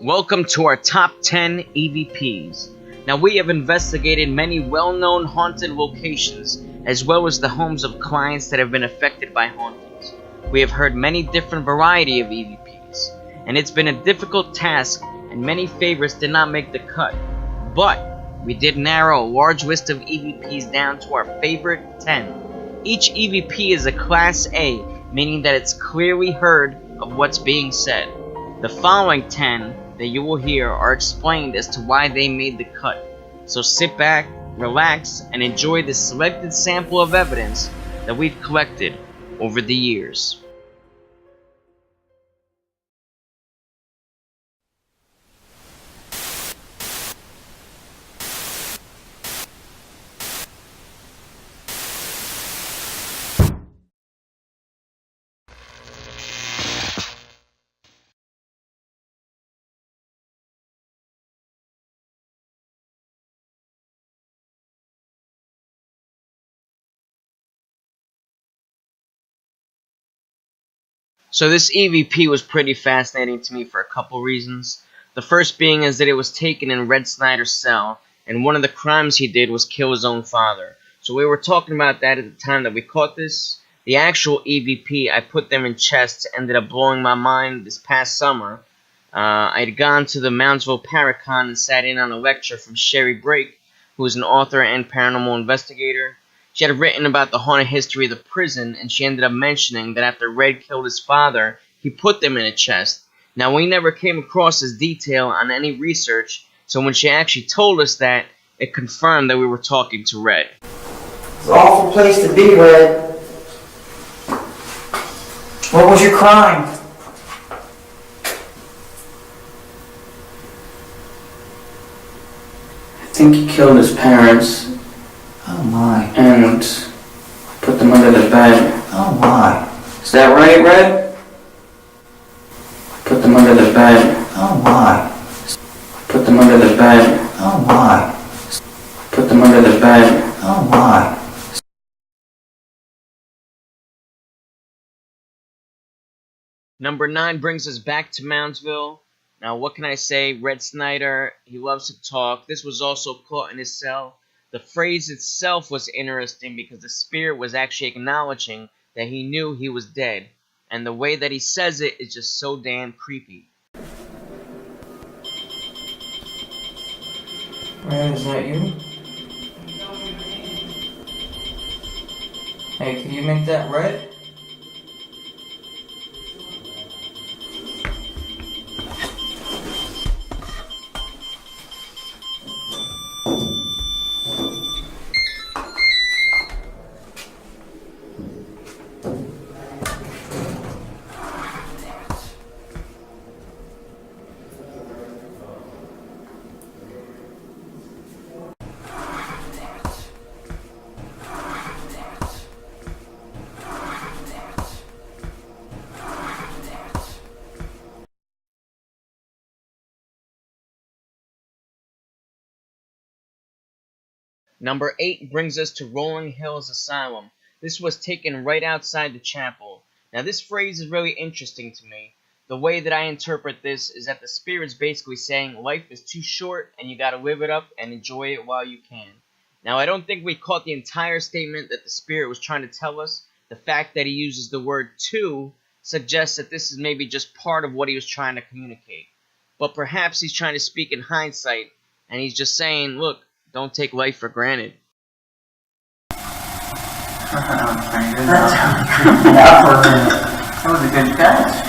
Welcome to our top 10 EVPs. Now, we have investigated many well-known haunted locations as well as the homes of clients that have been affected by hauntings. We have heard many different variety of EVPs, and it's been a difficult task and many favorites did not make the cut. But we did narrow a large list of EVPs down to our favorite 10. Each EVP is a Class A, meaning that it's clearly heard of what's being said. The following 10 that you will hear are explained as to why they made the cut. So sit back, relax, and enjoy this selected sample of evidence that we've collected over the years. So this EVP was pretty fascinating to me for a couple reasons. The first being is that it was taken in Red Snyder's cell, and one of the crimes he did was kill his own father. So we were talking about that at the time that we caught this. The actual EVP, I put them in chests, ended up blowing my mind this past summer. I had gone to the Moundsville Paracon and sat in on a lecture from Sherry Brake, who is an author and paranormal investigator. She had written about the haunted history of the prison, and she ended up mentioning that after Red killed his father, he put them in a chest. Now, we never came across this detail on any research, so when she actually told us that, it confirmed that we were talking to Red. It's an awful place to be, Red. What was your crime? I think he killed his parents. Oh my. And put them under the bed. Oh my. Is that right, Red? Put them under the bed. Oh my. Put them under the bed. Oh my. Put them under the bed. Oh my. Number 9 brings us back to Moundsville. Now, what can I say? Red Snyder, he loves to talk. This was also caught in his cell. The phrase itself was interesting because the spirit was actually acknowledging that he knew he was dead. And the way that he says it is just so damn creepy. Red, is that you? Hey, can you make that red? Number 8 brings us to Rolling Hills Asylum. This was taken right outside the chapel. Now, this phrase is really interesting to me. The way that I interpret this is that the spirit's basically saying life is too short and you gotta live it up and enjoy it while you can. Now, I don't think we caught the entire statement that the spirit was trying to tell us. The fact that he uses the word to suggests that this is maybe just part of what he was trying to communicate. But perhaps he's trying to speak in hindsight, and he's just saying, look, don't take life for granted. That was a good catch.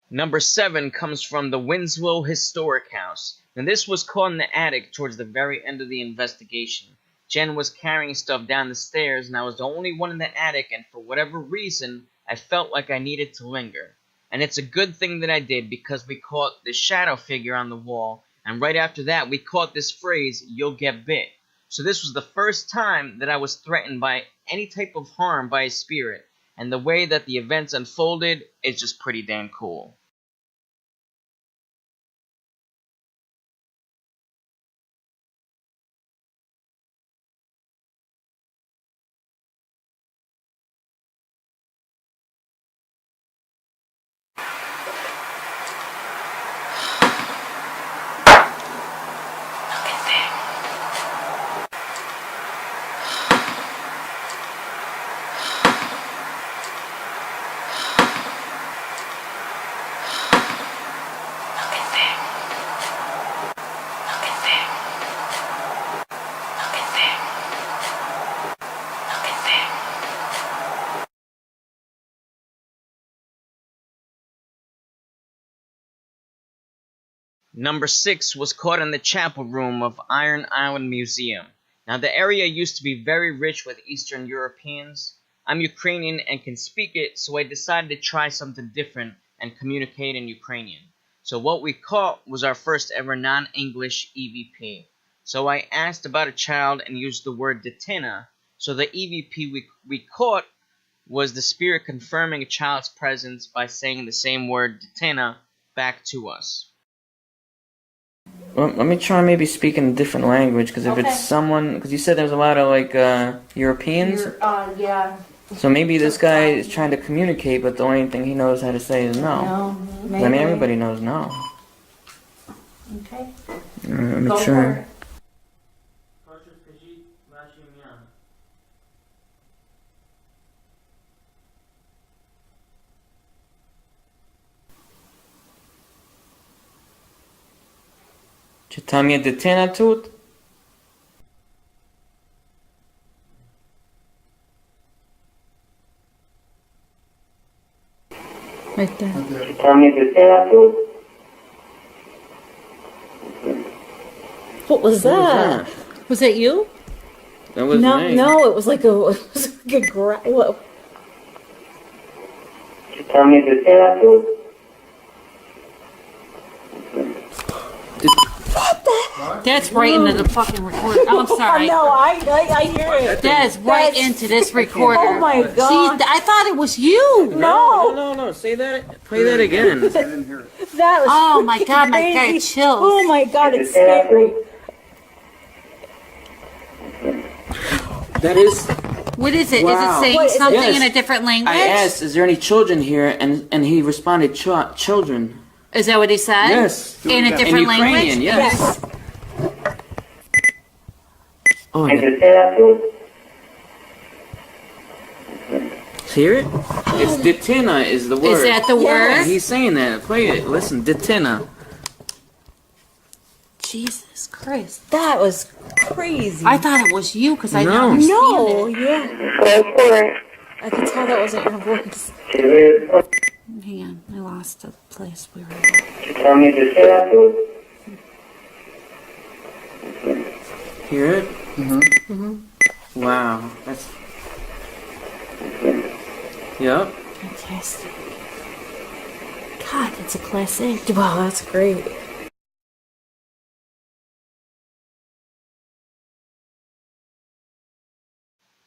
Number 7 comes from the Winslow Historic House. Now, this was caught in the attic towards the very end of the investigation. Jen was carrying stuff down the stairs, and I was the only one in the attic, and for whatever reason, I felt like I needed to linger. And it's a good thing that I did, because we caught this shadow figure on the wall, and right after that we caught this phrase, "you'll get bit." So this was the first time that I was threatened by any type of harm by a spirit, and the way that the events unfolded is just pretty damn cool. Number 6 was caught in the chapel room of Iron Island Museum. Now the area used to be very rich with Eastern Europeans. I'm Ukrainian and can speak it, so I decided to try something different and communicate in Ukrainian. So what we caught was our first ever non-English EVP. So I asked about a child and used the word Detina. So the EVP we caught was the spirit confirming a child's presence by saying the same word Detina back to us. Well, let me try maybe speaking a different language, because if it's someone, because you said there's a lot of like Europeans. Yeah. So maybe this guy is trying to communicate, but the only thing he knows how to say is no. No, 'Cause maybe. I mean, everybody knows no. Okay. Let me Go try. for it. Czytam je dитина тут? Right there. Czytam je dитина тут? What was that? Was that you? That was No, me. no, it was like a, it was like a what? Czytam je dитина тут? That's right into the fucking recorder. Oh, I'm sorry. No, I hear it. That is right That's- into this recorder. Oh my god. See, I thought it was you. No, say that. Play that again. That was Oh my god, my crazy. god, chills. Oh my god, it's scary. That is. What is it? Is Wow. it saying What is it? something Yes. in a different language? I asked, "Is there any children here?" And he responded, "Children." Is that what he said? Yes. In a different In Ukrainian, language? yes. Oh, yeah. Hear it? It's ditina is the word. Is that the Yes. word? He's saying that. Play it. Listen, ditina. Jesus Christ. That was crazy. I thought it was you because I No. don't understand No, it. yeah. I could tell that wasn't your voice. Hang on, I lost the place we were at. Hear it? Wow. That's. Yep. Fantastic. God, that's a classic. Wow, that's great.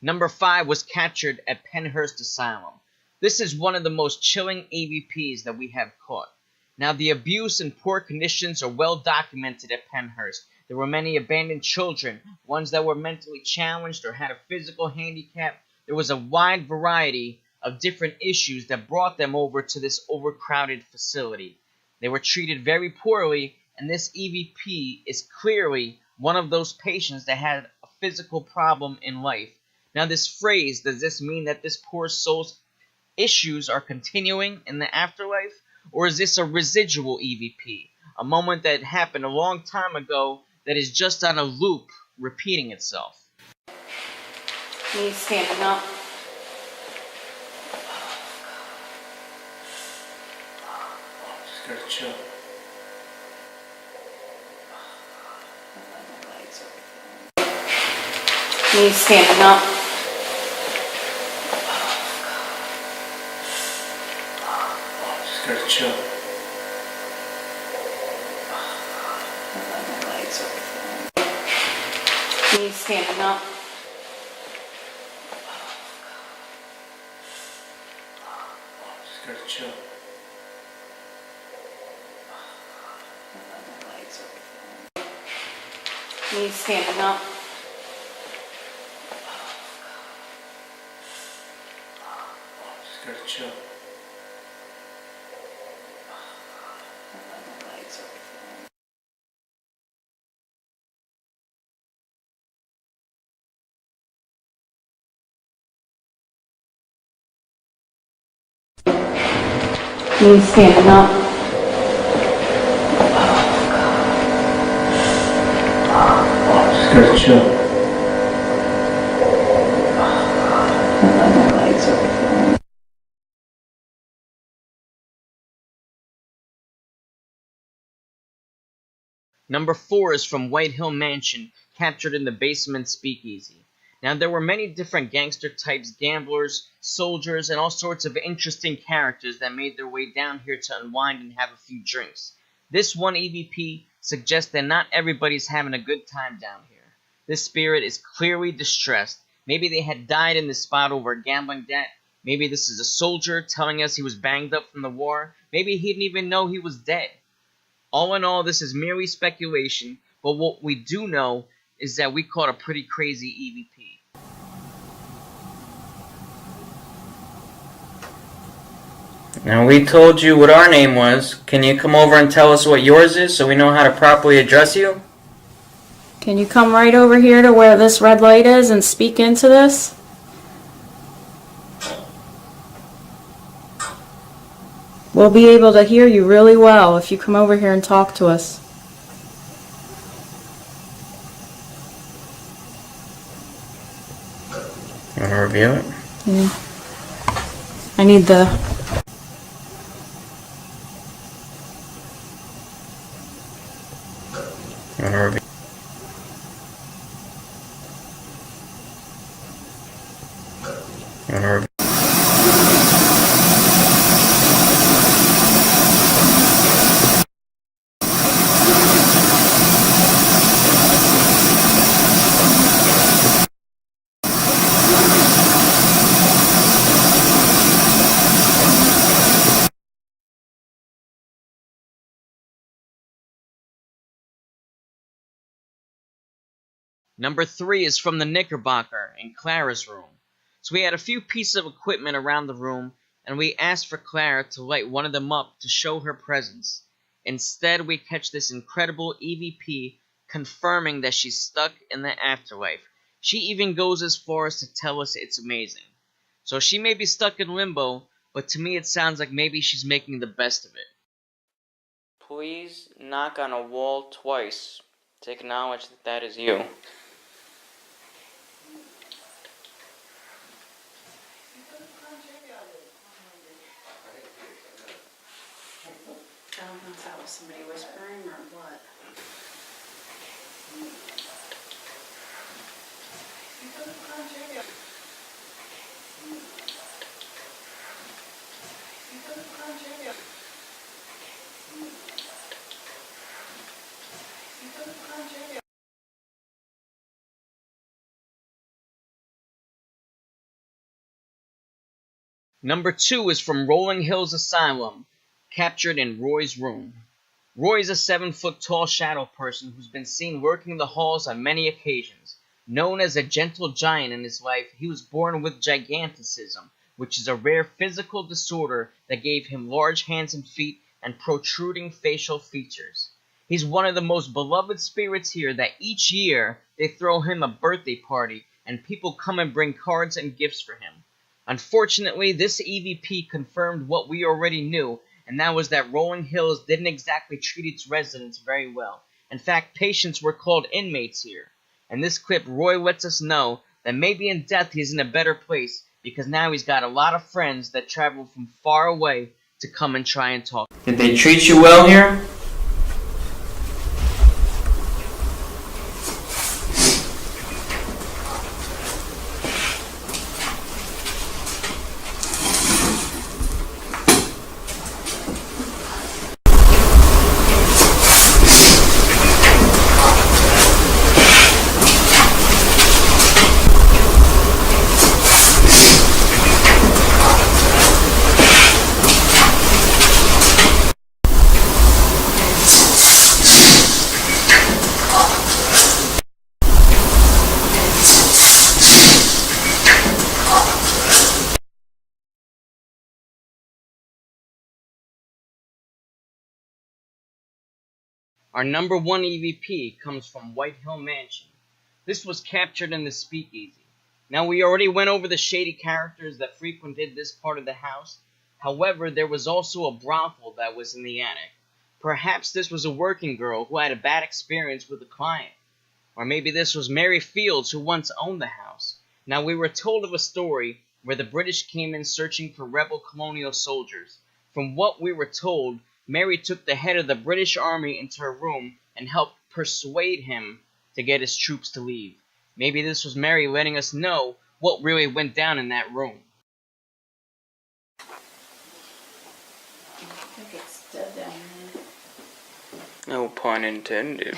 Number 5 was captured at Penhurst Asylum. This is one of the most chilling EVPs that we have caught. Now, the abuse and poor conditions are well documented at Penhurst. There were many abandoned children, ones that were mentally challenged or had a physical handicap. There was a wide variety of different issues that brought them over to this overcrowded facility. They were treated very poorly, and this EVP is clearly one of those patients that had a physical problem in life. Now, this phrase, does this mean that this poor soul's issues are continuing in the afterlife? Or is this a residual EVP? A moment that happened a long time ago that is just on a loop, repeating itself? He's standing up. Just gotta chill. He's standing up. chill. He's standing up. Just gotta chill. He's standing up. Just gotta chill. He's standing up. Just gotta chill. Number 4 is from White Hill Mansion, captured in the basement speakeasy. Now, there were many different gangster types, gamblers, soldiers, and all sorts of interesting characters that made their way down here to unwind and have a few drinks. This one EVP suggests that not everybody's having a good time down here. This spirit is clearly distressed. Maybe they had died in this spot over a gambling debt. Maybe this is a soldier telling us he was banged up from the war. Maybe he didn't even know he was dead. All in all, this is merely speculation, but what we do know is that we caught a pretty crazy EVP. Now, we told you what our name was. Can you come over and tell us what yours is so we know how to properly address you? Can you come right over here to where this red light is and speak into this? We'll be able to hear you really well if you come over here and talk to us. You want to review it? Yeah. I need the... You want to review? You want to review? Number 3 is from the Knickerbocker in Clara's room. So we had a few pieces of equipment around the room, and we asked for Clara to light one of them up to show her presence. Instead, we catch this incredible EVP confirming that she's stuck in the afterlife. She even goes as far as to tell us it's amazing. So she may be stuck in limbo, but to me it sounds like maybe she's making the best of it. Please knock on a wall twice to acknowledge that that is you. I don't know if that was somebody whispering or what. Number 2 is from Rolling Hills Asylum, captured in Roy's room. Roy is a 7-foot tall shadow person who's been seen working the halls on many occasions. Known as a gentle giant in his life, he was born with giganticism, which is a rare physical disorder that gave him large hands and feet and protruding facial features. He's one of the most beloved spirits here that each year they throw him a birthday party and people come and bring cards and gifts for him. Unfortunately, this EVP confirmed what we already knew, and that was that Rolling Hills didn't exactly treat its residents very well. In fact, patients were called inmates here. In this clip, Roy lets us know that maybe in death he's in a better place because now he's got a lot of friends that travel from far away to come and try and talk. Did they treat you well here? Our number one EVP comes from White Hill Mansion. This was captured in the speakeasy. Now, we already went over the shady characters that frequented this part of the house. However, there was also a brothel that was in the attic. Perhaps this was a working girl who had a bad experience with a client. Or maybe this was Mary Fields, who once owned the house. Now, we were told of a story where the British came in searching for rebel colonial soldiers. From what we were told, Mary took the head of the British Army into her room and helped persuade him to get his troops to leave. Maybe this was Mary letting us know what really went down in that room. I think it's dead down there. No pun intended.